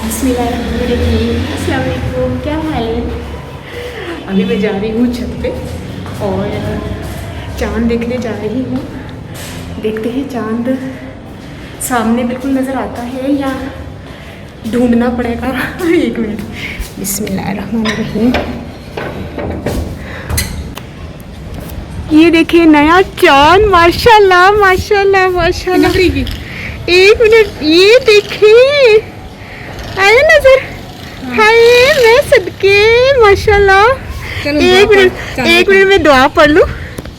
अस्सलाम वालेकुम, क्या हाल है। अभी मैं जा रही हूँ छत पे और चांद देखने जा रही हूँ। देखते हैं चांद सामने बिल्कुल नज़र आता है या ढूंढना पड़ेगा। एक मिनट, बिस्मिल्लाहिर्रहमानिर्रहीम। ये देखिए नया चांद, माशाल्लाह माशाल्लाह माशाल्लाह। एक मिनट, ये देखिए आया नजर। हाय मैं सदके, माशाल्लाह। एक मिनट मैं दुआ पढ़ लूँ।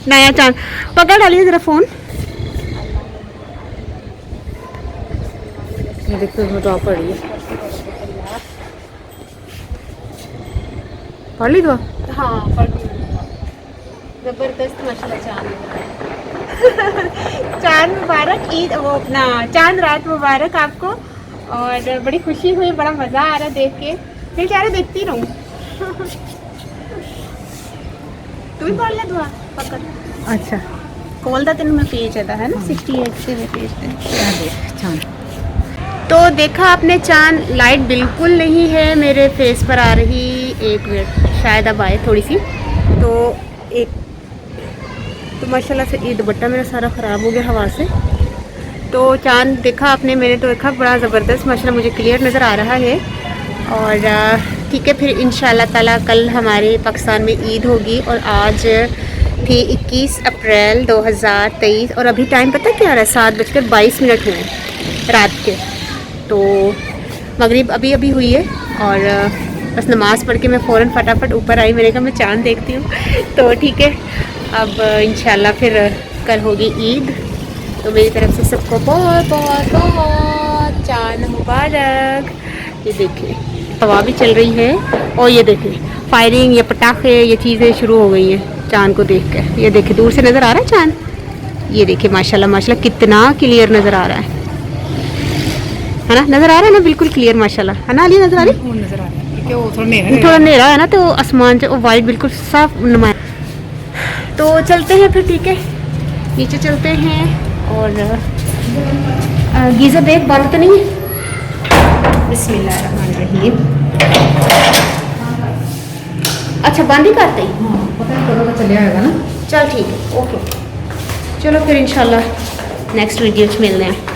नया चांद पकड़ डालिए ज़रा फ़ोन। देखते हैं दुआ पढ़ रही है। पढ़ ली दुआ? हाँ पढ़ ली। ज़बरदस्त माशाल्लाह चांद। चांद मुबारक, ईद वो अपना चांद रात मुबारक आपको। और बड़ी खुशी हुई, बड़ा मज़ा आ रहा देख के। फिर क्या देखती रहूँ। तू भी पढ़ ले दुआ पकड़। अच्छा कॉल दा तेन मैं पेज है ना 68 से मैं पेज चांद। तो देखा आपने चांद, लाइट बिल्कुल नहीं है मेरे फेस पर आ रही। एक मिनट, शायद अब आए थोड़ी सी। तो एक तो माशाल्लाह से ये दुपट्टा मेरा सारा ख़राब हो गया हवा से। तो चांद देखा आपने, मैंने तो देखा बड़ा ज़बरदस्त माशाल्लाह, मुझे क्लियर नज़र आ रहा है। और ठीक है, फिर इंशाल्लाह ताला कल हमारे पाकिस्तान में ईद होगी। और आज थी 21 अप्रैल 2023 और अभी टाइम पता क्या आ रहा है, 7:22 हुए रात के। तो मगरिब अभी अभी हुई है और बस नमाज़ पढ़ के मैं फ़ौरन फटाफट ऊपर आई। मैंने कहा मैं चाँद देखती हूँ। तो ठीक है, अब इंशाल्लाह फिर कल होगी ईद। तो मेरी तरफ से सबको बहुत बहुत बहुत चाँद मुबारक। ये देखिए हवा भी चल रही है और ये देखिए फायरिंग, ये पटाखे, ये चीज़ें शुरू हो गई हैं चाँद को देख कर। ये देखिए दूर से नज़र आ रहा है चाँद। ये देखिए माशाल्लाह माशाल्लाह कितना क्लियर नज़र आ रहा है ना। नज़र आ रहा है ना, बिल्कुल क्लियर माशाल्लाह, है ना अली? नज़र आ रही? नज़र आ रहा है, थोड़ा अंधेरा है ना, तो आसमान जो वाइट बिल्कुल साफ नुमाया। तो चलते हैं फिर, ठीक है नीचे चलते हैं। और गीज़र देख बंद तो नहीं है? बिस्मिल्लाहिर्रहमानिर्रहीम। अच्छा बंद ही करते हैं? हाँ पता नहीं कब चले आएगा ना। चल ठीक है, ओके चलो फिर इंशाल्लाह नेक्स्ट वीडियो में मिलते हैं।